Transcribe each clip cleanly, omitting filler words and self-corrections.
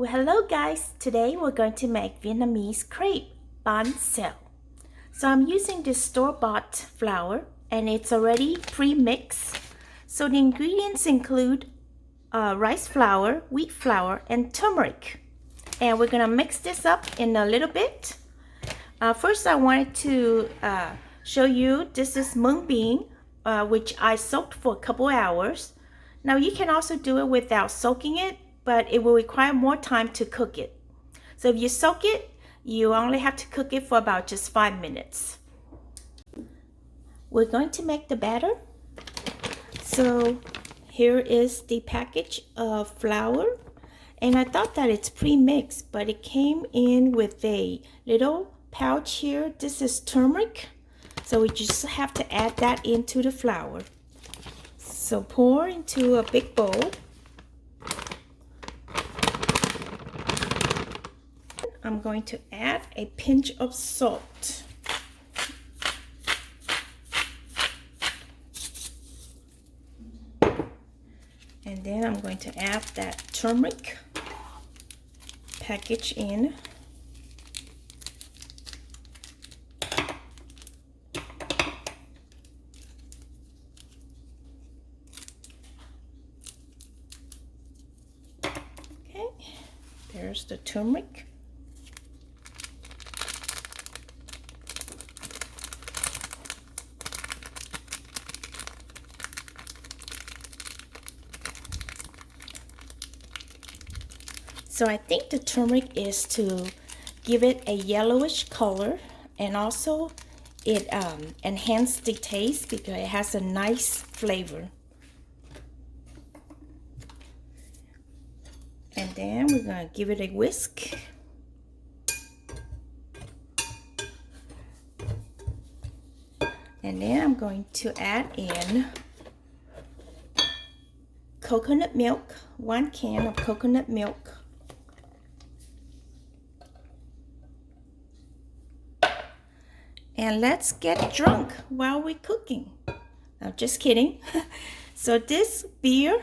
Well, hello guys! Today we're going to make Vietnamese crepe, Bánh. So I'm using this store-bought flour and it's already pre-mixed. So the ingredients include rice flour, wheat flour, and turmeric. And we're gonna mix this up in a little bit. First I wanted to show you this is mung bean, which I soaked for a couple hours. Now you can also do it without soaking it, but it will require more time to cook it. So if you soak it, you only have to cook it for about just 5 minutes. We're going to make the batter. So here is the package of flour. And I thought that it's pre-mixed, but it came in with a little pouch here. This is turmeric. So we just have to add that into the flour. So pour into a big bowl. I'm going to add a pinch of salt. And then I'm going to add that turmeric package in. Okay, there's the turmeric. So I think the turmeric is to give it a yellowish color, and also it enhances the taste because it has a nice flavor. And then we're going to give it a whisk. And then I'm going to add in coconut milk, 1 can of coconut milk. And let's get drunk while we're cooking. I'm just kidding. So this beer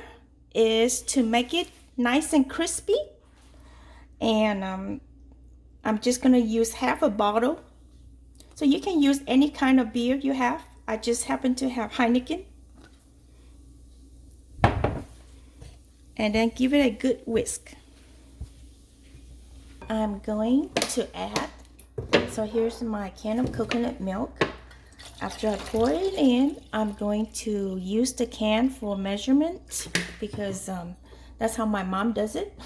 is to make it nice and crispy. And I'm just gonna use half a bottle. So you can use any kind of beer you have. I just happen to have Heineken. And then give it a good whisk. I'm going to add, so here's my can of coconut milk. After I pour it in, I'm going to use the can for measurement because that's how my mom does it.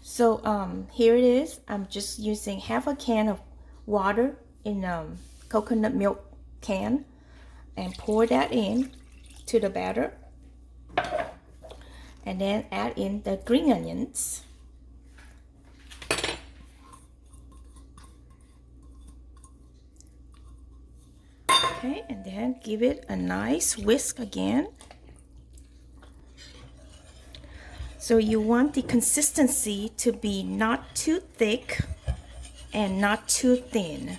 So here it is. I'm just using half a can of water in coconut milk can and pour that in to the batter. And then add in the green onions. Okay, and then give it a nice whisk again. So you want the consistency to be not too thick and not too thin.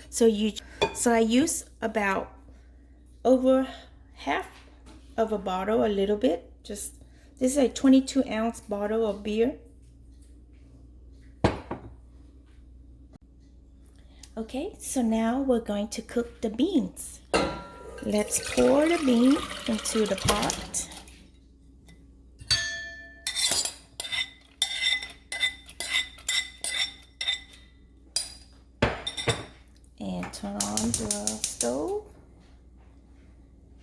So I use about over half of a bottle, a little bit. This is a 22-ounce bottle of beer. Okay, so now we're going to cook the beans. Let's pour the bean into the pot. And turn on the stove.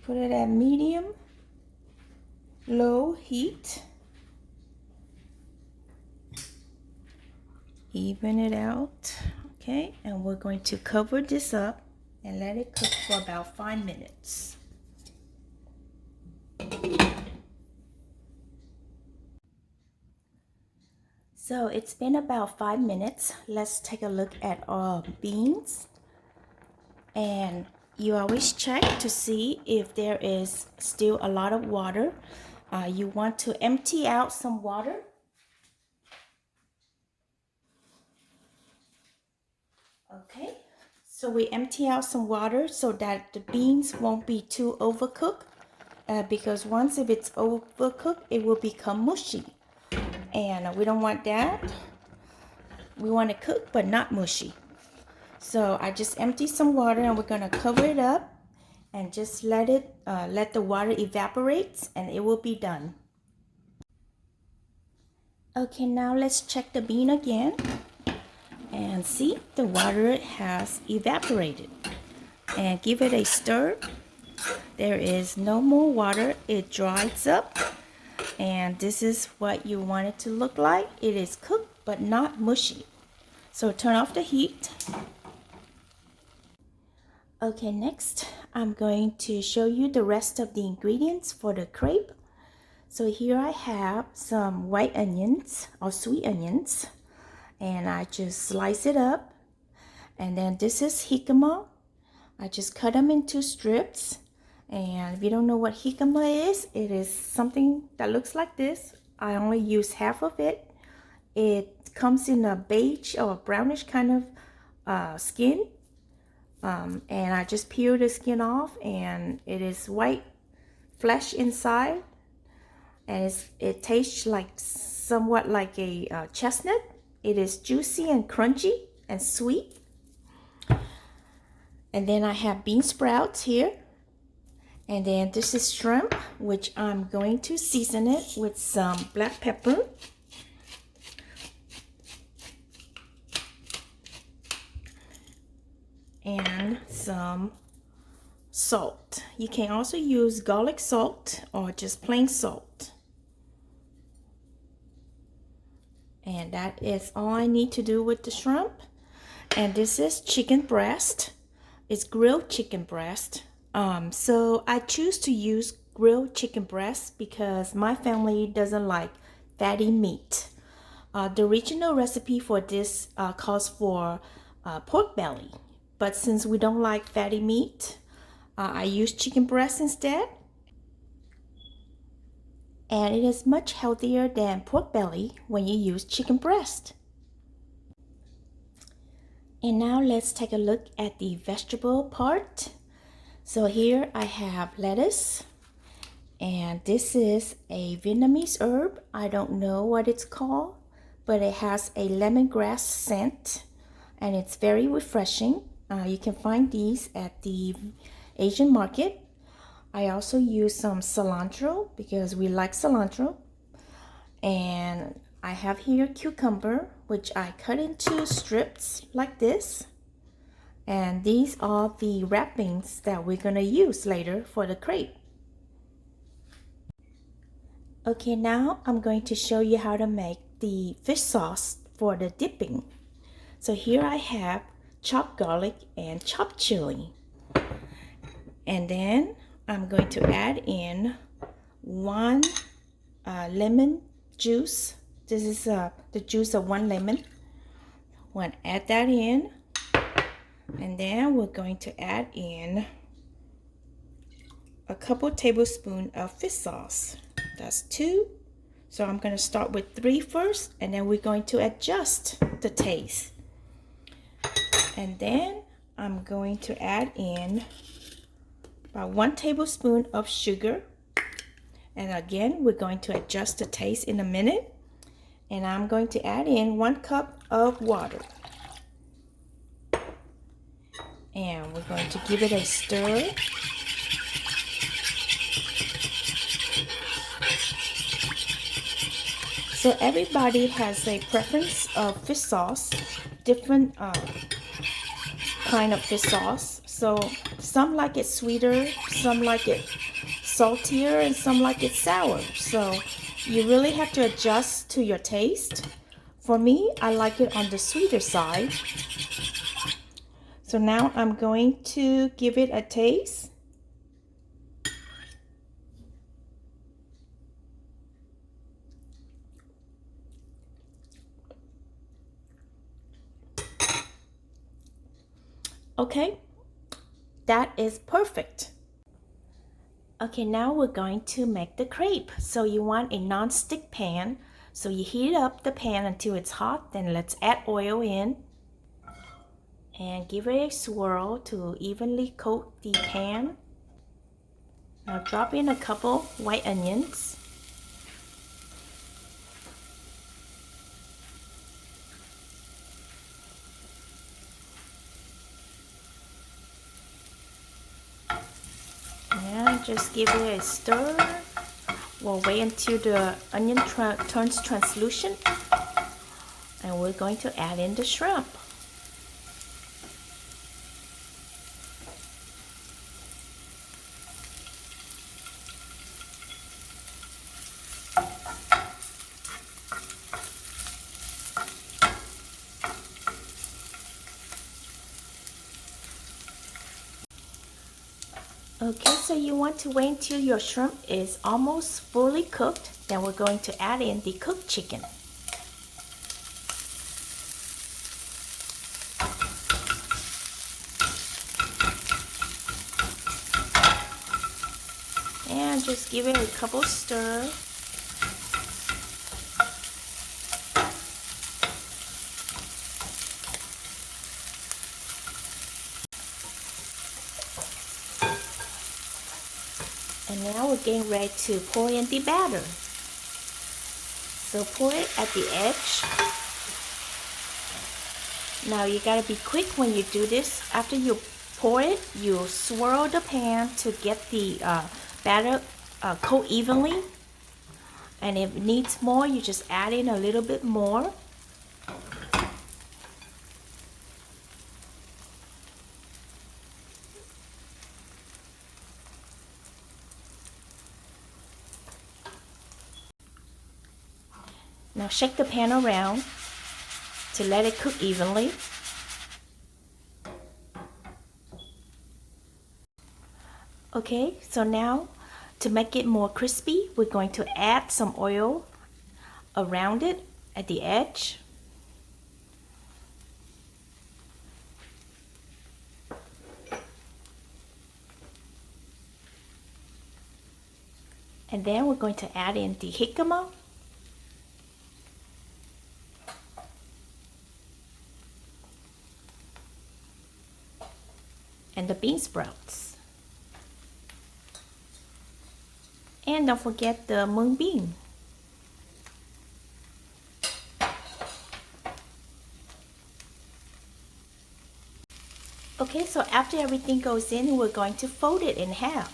Put it at medium, low heat. Even it out. Okay, and we're going to cover this up and let it cook for about 5 minutes. So it's been about 5 minutes. Let's take a look at our beans. And you always check to see if there is still a lot of water. You want to empty out some water. Okay, so we empty out some water so that the beans won't be too overcooked, because once if it's overcooked, it will become mushy. and we don't want that. We want it cooked but not mushy. So I just empty some water, and we're gonna cover it up and just let the water evaporate, and it will be done. Okay, now let's check the bean again, and see the water has evaporated. And give it a stir. There is no more water. It dries up, and this is what you want it to look like. It is cooked but not mushy. So turn off the heat. Okay, next I'm going to show you the rest of the ingredients for the crepe. So here I have some white onions or sweet onions, and I just slice it up. And then this is jicama. I just cut them into strips. And if you don't know what jicama is, it is something that looks like this. I only use half of it. It comes in a beige or brownish kind of skin. And I just peel the skin off, and it is white flesh inside. And it tastes like somewhat like a chestnut. It is juicy and crunchy and sweet. And then I have bean sprouts here. And then this is shrimp, which I'm going to season it with some black pepper. And some salt. You can also use garlic salt or just plain salt. And that is all I need to do with the shrimp. And this is chicken breast. It's grilled chicken breast. So I choose to use grilled chicken breast because my family doesn't like fatty meat. The original recipe for this calls for pork belly. But since we don't like fatty meat, I use chicken breast instead. And it is much healthier than pork belly when you use chicken breast. And now let's take a look at the vegetable part. So here I have lettuce. And this is a Vietnamese herb. I don't know what it's called, but it has a lemongrass scent. And it's very refreshing. You can find these at the Asian market. I also use some cilantro because we like cilantro. And I have here cucumber, which I cut into strips like this. And these are the wrappings that we're going to use later for the crepe. Okay, now I'm going to show you how to make the fish sauce for the dipping. So here I have chopped garlic and chopped chili. And then I'm going to add in 1 lemon juice. This is the juice of 1 lemon. We're going to add that in. And then we're going to add in a couple tablespoons of fish sauce. That's 2. So I'm going to start with 3 first, and then we're going to adjust the taste. And then I'm going to add in about 1 tablespoon of sugar. And again, we're going to adjust the taste in a minute. And I'm going to add in 1 cup of water. And we're going to give it a stir. So everybody has a preference of fish sauce, different kind of fish sauce. So some like it sweeter, some like it saltier, and some like it sour. So you really have to adjust to your taste. For me, I like it on the sweeter side. So now I'm going to give it a taste. Okay, that is perfect. Okay, now we're going to make the crepe. So you want a non-stick pan. So you heat up the pan until it's hot. Then let's add oil in. And give it a swirl to evenly coat the pan. Now drop in a couple white onions. just give it a stir. We'll wait until the onion turns translucent, and we're going to add in the shrimp. Okay, so you want to wait until your shrimp is almost fully cooked. Then we're going to add in the cooked chicken. And just give it a couple stir. And now we're getting ready to pour in the batter. So pour it at the edge. Now you gotta be quick when you do this. After you pour it, you swirl the pan to get the batter coat evenly. And if it needs more, you just add in a little bit more. Now shake the pan around to let it cook evenly. Okay, so now to make it more crispy, we're going to add some oil around it at the edge. And then we're going to add in the jicama. And the bean sprouts. And don't forget the mung bean. Okay, so after everything goes in, we're going to fold it in half.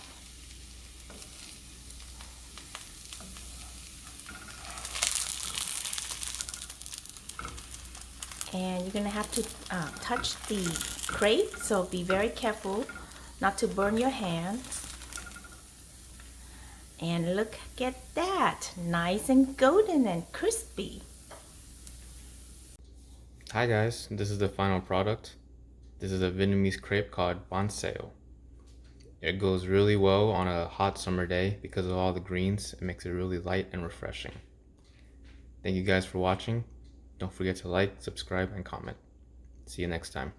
And you're going to have to touch the crepe, so be very careful not to burn your hands. And look at that, nice and golden and crispy. Hi guys, this is the final product. This is a Vietnamese crepe called Bánh. It goes really well on a hot summer day because of all the greens. It makes it really light and refreshing. Thank you guys for watching. Don't forget to like, subscribe, and comment. See you next time.